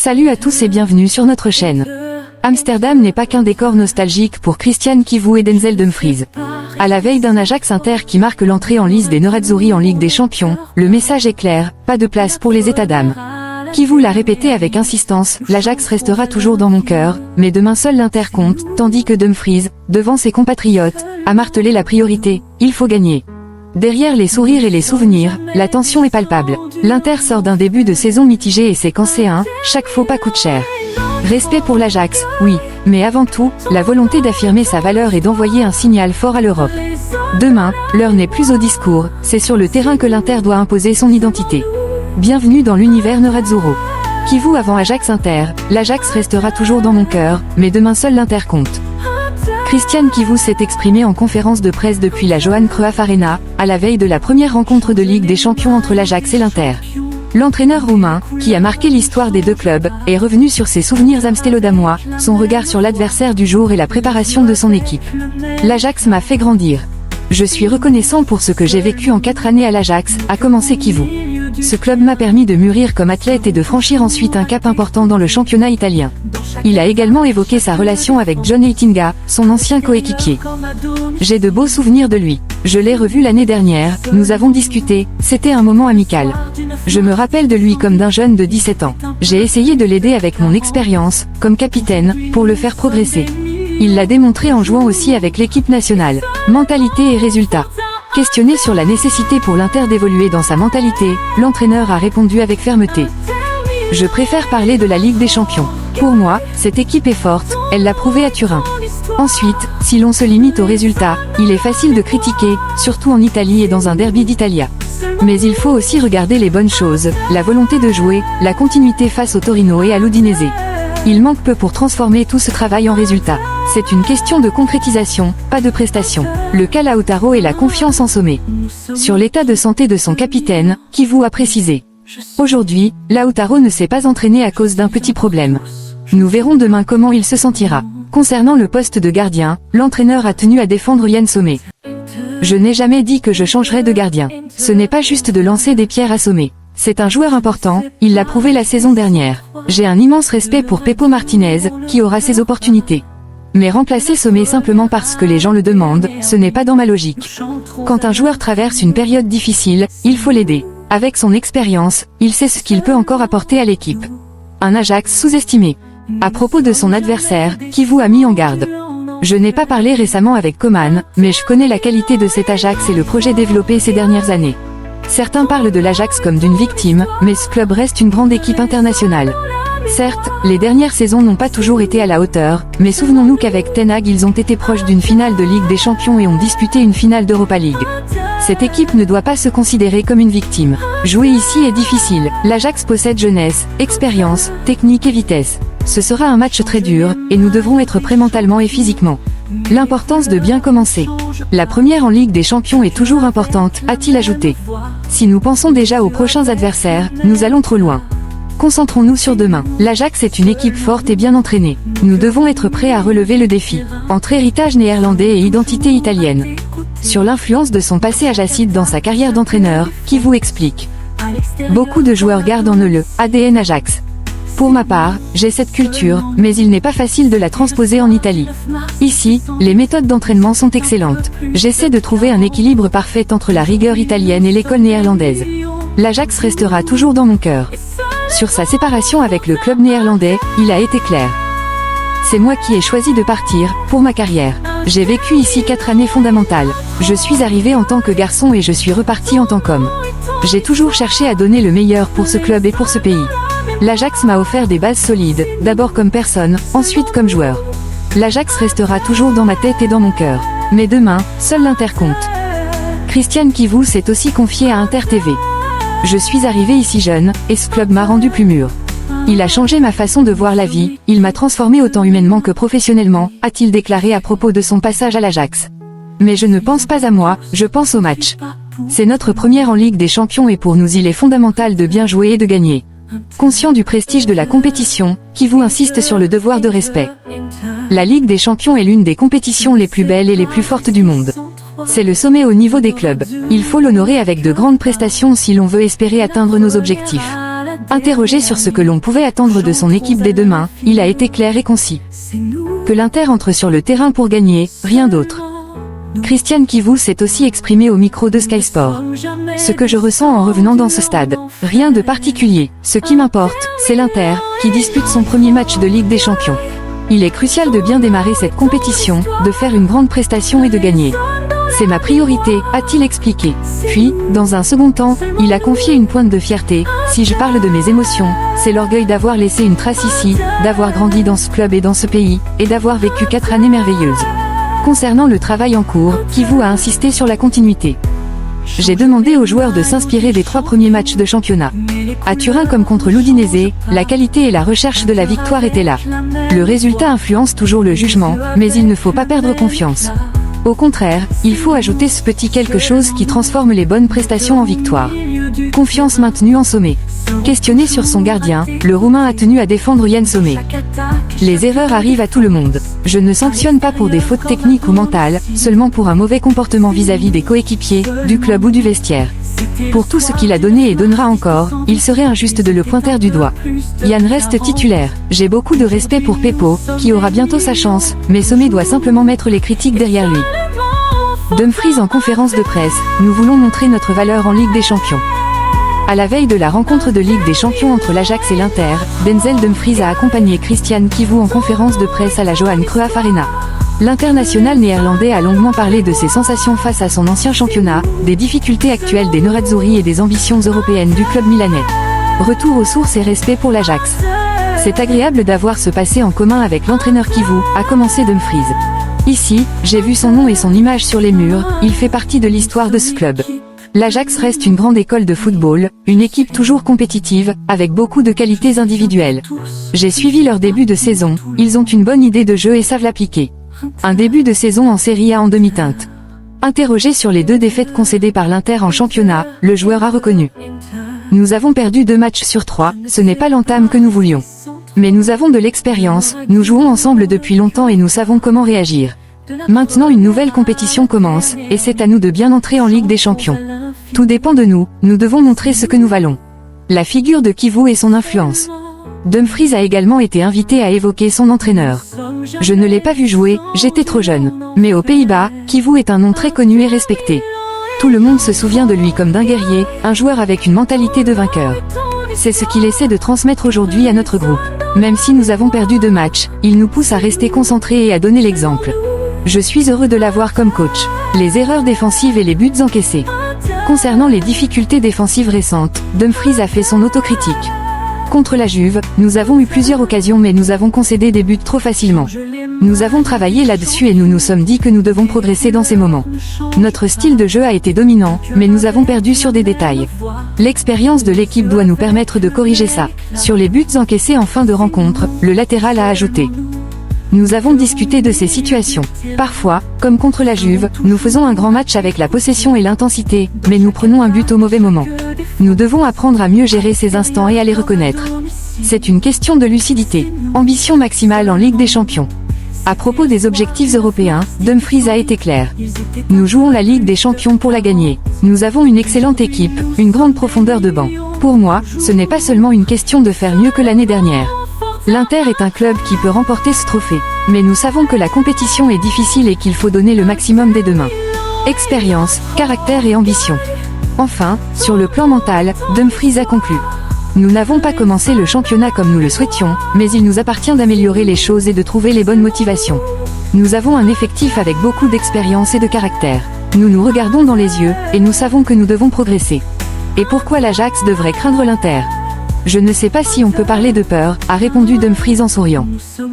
Salut à tous et bienvenue sur notre chaîne. Amsterdam n'est pas qu'un décor nostalgique pour Christian Kivu et Denzel Dumfries. À la veille d'un Ajax Inter qui marque l'entrée en lice des Nerazzurri en Ligue des Champions, le message est clair, pas de place pour les états d'âme. Kivu l'a répété avec insistance, l'Ajax restera toujours dans mon cœur, mais demain seul l'Inter compte, tandis que Dumfries, devant ses compatriotes, a martelé la priorité, il faut gagner. Derrière les sourires et les souvenirs, la tension est palpable. L'Inter sort d'un début de saison mitigé et c'est qu'en C1, chaque faux pas coûte cher. Respect pour l'Ajax, oui, mais avant tout, la volonté d'affirmer sa valeur et d'envoyer un signal fort à l'Europe. Demain, l'heure n'est plus au discours, c'est sur le terrain que l'Inter doit imposer son identité. Bienvenue dans l'univers Nerazzurro. Kivu avant Ajax Inter, l'Ajax restera toujours dans mon cœur, mais demain seul l'Inter compte. Christian Kivu s'est exprimé en conférence de presse depuis la Johan Cruyff Arena, à la veille de la première rencontre de Ligue des Champions entre l'Ajax et l'Inter. L'entraîneur roumain, qui a marqué l'histoire des deux clubs, est revenu sur ses souvenirs amsteloddamois, son regard sur l'adversaire du jour et la préparation de son équipe. L'Ajax m'a fait grandir. Je suis reconnaissant pour ce que j'ai vécu en 4 années à l'Ajax, a commencé Kivu. Ce club m'a permis de mûrir comme athlète et de franchir ensuite un cap important dans le championnat italien. Il a également évoqué sa relation avec John Heitinga, son ancien coéquipier. J'ai de beaux souvenirs de lui. Je l'ai revu l'année dernière, nous avons discuté, c'était un moment amical. Je me rappelle de lui comme d'un jeune de 17 ans. J'ai essayé de l'aider avec mon expérience, comme capitaine, pour le faire progresser. Il l'a démontré en jouant aussi avec l'équipe nationale. Mentalité et résultats. Questionné sur la nécessité pour l'Inter d'évoluer dans sa mentalité, l'entraîneur a répondu avec fermeté. Je préfère parler de la Ligue des Champions. Pour moi, cette équipe est forte, elle l'a prouvé à Turin. Ensuite, si l'on se limite aux résultats, il est facile de critiquer, surtout en Italie et dans un derby d'Italia. Mais il faut aussi regarder les bonnes choses, la volonté de jouer, la continuité face au Torino et à l'Udinese. Il manque peu pour transformer tout ce travail en résultat. C'est une question de concrétisation, pas de prestation. Le cas Lautaro et la confiance en sommet. Sur l'état de santé de son capitaine, Kivu a précisé. Aujourd'hui, Lautaro ne s'est pas entraîné à cause d'un petit problème. Nous verrons demain comment il se sentira. Concernant le poste de gardien, l'entraîneur a tenu à défendre Yann Sommet. Je n'ai jamais dit que je changerais de gardien. Ce n'est pas juste de lancer des pierres à Sommet. C'est un joueur important, il l'a prouvé la saison dernière. J'ai un immense respect pour Pepo Martinez, qui aura ses opportunités. Mais remplacer Sommet simplement parce que les gens le demandent, ce n'est pas dans ma logique. Quand un joueur traverse une période difficile, il faut l'aider. Avec son expérience, il sait ce qu'il peut encore apporter à l'équipe. Un Ajax sous-estimé. À propos de son adversaire, Kivu a mis en garde. Je n'ai pas parlé récemment avec Coman, mais je connais la qualité de cet Ajax et le projet développé ces dernières années. Certains parlent de l'Ajax comme d'une victime, mais ce club reste une grande équipe internationale. Certes, les dernières saisons n'ont pas toujours été à la hauteur, mais souvenons-nous qu'avec Ten Hag ils ont été proches d'une finale de Ligue des Champions et ont disputé une finale d'Europa League. Cette équipe ne doit pas se considérer comme une victime. Jouer ici est difficile, l'Ajax possède jeunesse, expérience, technique et vitesse. Ce sera un match très dur, et nous devrons être prêts mentalement et physiquement. L'importance de bien commencer. La première en Ligue des Champions est toujours importante, a-t-il ajouté. Si nous pensons déjà aux prochains adversaires, nous allons trop loin. Concentrons-nous sur demain. L'Ajax est une équipe forte et bien entraînée. Nous devons être prêts à relever le défi, entre héritage néerlandais et identité italienne. Sur l'influence de son passé ajaxide dans sa carrière d'entraîneur, Kivu explique. Beaucoup de joueurs gardent en eux le ADN Ajax. Pour ma part, j'ai cette culture, mais il n'est pas facile de la transposer en Italie. Ici, les méthodes d'entraînement sont excellentes. J'essaie de trouver un équilibre parfait entre la rigueur italienne et l'école néerlandaise. L'Ajax restera toujours dans mon cœur. Sur sa séparation avec le club néerlandais, il a été clair. C'est moi qui ai choisi de partir, pour ma carrière. J'ai vécu ici 4 années fondamentales. Je suis arrivé en tant que garçon et je suis reparti en tant qu'homme. J'ai toujours cherché à donner le meilleur pour ce club et pour ce pays. L'Ajax m'a offert des bases solides, d'abord comme personne, ensuite comme joueur. L'Ajax restera toujours dans ma tête et dans mon cœur. Mais demain, seul l'Inter compte. Christian Kivu s'est aussi confié à Inter TV. Je suis arrivé ici jeune, et ce club m'a rendu plus mûr. Il a changé ma façon de voir la vie, il m'a transformé autant humainement que professionnellement, a-t-il déclaré à propos de son passage à l'Ajax. Mais je ne pense pas à moi, je pense au match. C'est notre première en Ligue des Champions et pour nous il est fondamental de bien jouer et de gagner. Conscient du prestige de la compétition, Kivu insiste sur le devoir de respect. La Ligue des Champions est l'une des compétitions les plus belles et les plus fortes du monde. C'est le sommet au niveau des clubs. Il faut l'honorer avec de grandes prestations si l'on veut espérer atteindre nos objectifs. Interrogé sur ce que l'on pouvait attendre de son équipe dès demain, il a été clair et concis. Que l'Inter entre sur le terrain pour gagner, rien d'autre. Christian Kivu s'est aussi exprimé au micro de Sky Sport. Ce que je ressens en revenant dans ce stade, rien de particulier. Ce qui m'importe, c'est l'Inter, qui dispute son premier match de Ligue des Champions. Il est crucial de bien démarrer cette compétition, de faire une grande prestation et de gagner. C'est ma priorité, a-t-il expliqué. Puis, dans un second temps, il a confié une pointe de fierté. Si je parle de mes émotions, c'est l'orgueil d'avoir laissé une trace ici, d'avoir grandi dans ce club et dans ce pays, et d'avoir vécu 4 années merveilleuses. Concernant le travail en cours, Kivu a insisté sur la continuité. J'ai demandé aux joueurs de s'inspirer des 3 premiers matchs de championnat. À Turin comme contre l'Udinese, la qualité et la recherche de la victoire étaient là. Le résultat influence toujours le jugement, mais il ne faut pas perdre confiance. Au contraire, il faut ajouter ce petit quelque chose qui transforme les bonnes prestations en victoire. Confiance maintenue en sommet. Questionné sur son gardien, le Roumain a tenu à défendre Yann Sommer. Les erreurs arrivent à tout le monde. Je ne sanctionne pas pour des fautes techniques ou mentales, seulement pour un mauvais comportement vis-à-vis des coéquipiers, du club ou du vestiaire. Pour tout ce qu'il a donné et donnera encore, il serait injuste de le pointer du doigt. Yann reste titulaire. J'ai beaucoup de respect pour Pepo, qui aura bientôt sa chance, mais Sommer doit simplement mettre les critiques derrière lui. Dumfries en conférence de presse, nous voulons montrer notre valeur en Ligue des Champions. À la veille de la rencontre de Ligue des Champions entre l'Ajax et l'Inter, Denzel Dumfries a accompagné Christian Kivu en conférence de presse à la Johan Cruyff Arena. L'international néerlandais a longuement parlé de ses sensations face à son ancien championnat, des difficultés actuelles des Nerazzurri et des ambitions européennes du club milanais. Retour aux sources et respect pour l'Ajax. C'est agréable d'avoir ce passé en commun avec l'entraîneur Kivu, a commencé Dumfries. Ici, j'ai vu son nom et son image sur les murs, il fait partie de l'histoire de ce club. L'Ajax reste une grande école de football, une équipe toujours compétitive, avec beaucoup de qualités individuelles. J'ai suivi leur début de saison, ils ont une bonne idée de jeu et savent l'appliquer. Un début de saison en Serie A en demi-teinte. Interrogé sur les 2 défaites concédées par l'Inter en championnat, le joueur a reconnu. Nous avons perdu 2 matchs sur 3, ce n'est pas l'entame que nous voulions. Mais nous avons de l'expérience, nous jouons ensemble depuis longtemps et nous savons comment réagir. Maintenant une nouvelle compétition commence, et c'est à nous de bien entrer en Ligue des Champions. Tout dépend de nous, nous devons montrer ce que nous valons. La figure de Kivu et son influence. Dumfries a également été invité à évoquer son entraîneur. Je ne l'ai pas vu jouer, j'étais trop jeune. Mais aux Pays-Bas, Kivu est un nom très connu et respecté. Tout le monde se souvient de lui comme d'un guerrier, un joueur avec une mentalité de vainqueur. C'est ce qu'il essaie de transmettre aujourd'hui à notre groupe. Même si nous avons perdu 2 matchs, il nous pousse à rester concentrés et à donner l'exemple. Je suis heureux de l'avoir comme coach. Les erreurs défensives et les buts encaissés. Concernant les difficultés défensives récentes, Dumfries a fait son autocritique. Contre la Juve, nous avons eu plusieurs occasions mais nous avons concédé des buts trop facilement. Nous avons travaillé là-dessus et nous nous sommes dit que nous devons progresser dans ces moments. Notre style de jeu a été dominant, mais nous avons perdu sur des détails. L'expérience de l'équipe doit nous permettre de corriger ça. Sur les buts encaissés en fin de rencontre, le latéral a ajouté. Nous avons discuté de ces situations. Parfois, comme contre la Juve, nous faisons un grand match avec la possession et l'intensité, mais nous prenons un but au mauvais moment. Nous devons apprendre à mieux gérer ces instants et à les reconnaître. C'est une question de lucidité. Ambition maximale en Ligue des Champions. À propos des objectifs européens, Dumfries a été clair. Nous jouons la Ligue des Champions pour la gagner. Nous avons une excellente équipe, une grande profondeur de banc. Pour moi, ce n'est pas seulement une question de faire mieux que l'année dernière. L'Inter est un club qui peut remporter ce trophée. Mais nous savons que la compétition est difficile et qu'il faut donner le maximum dès demain. Expérience, caractère et ambition. Enfin, sur le plan mental, Dumfries a conclu. Nous n'avons pas commencé le championnat comme nous le souhaitions, mais il nous appartient d'améliorer les choses et de trouver les bonnes motivations. Nous avons un effectif avec beaucoup d'expérience et de caractère. Nous nous regardons dans les yeux, et nous savons que nous devons progresser. Et pourquoi l'Ajax devrait craindre l'Inter ? Je ne sais pas si on peut parler de peur, a répondu Dumfries en souriant.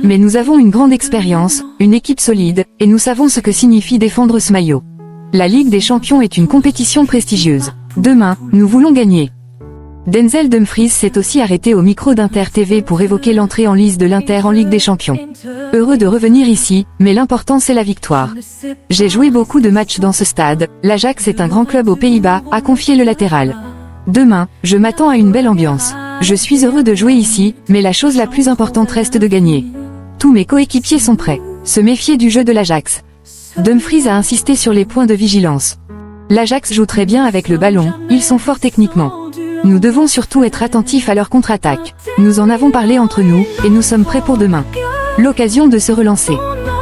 Mais nous avons une grande expérience, une équipe solide, et nous savons ce que signifie défendre ce maillot. La Ligue des Champions est une compétition prestigieuse. Demain, nous voulons gagner. Denzel Dumfries s'est aussi arrêté au micro d'Inter TV pour évoquer l'entrée en lice de l'Inter en Ligue des Champions. Heureux de revenir ici, mais l'important c'est la victoire. J'ai joué beaucoup de matchs dans ce stade, l'Ajax est un grand club aux Pays-Bas, a confié le latéral. Demain, je m'attends à une belle ambiance. Je suis heureux de jouer ici, mais la chose la plus importante reste de gagner. Tous mes coéquipiers sont prêts. Se méfier du jeu de l'Ajax. Dumfries a insisté sur les points de vigilance. L'Ajax joue très bien avec le ballon, ils sont forts techniquement. Nous devons surtout être attentifs à leur contre-attaque. Nous en avons parlé entre nous, et nous sommes prêts pour demain. L'occasion de se relancer.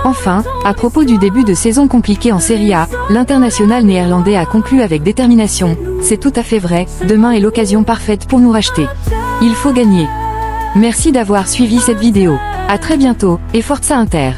Enfin, à propos du début de saison compliqué en Serie A, l'international néerlandais a conclu avec détermination. C'est tout à fait vrai, demain est l'occasion parfaite pour nous racheter. Il faut gagner. Merci d'avoir suivi cette vidéo. À très bientôt, et Forza Inter.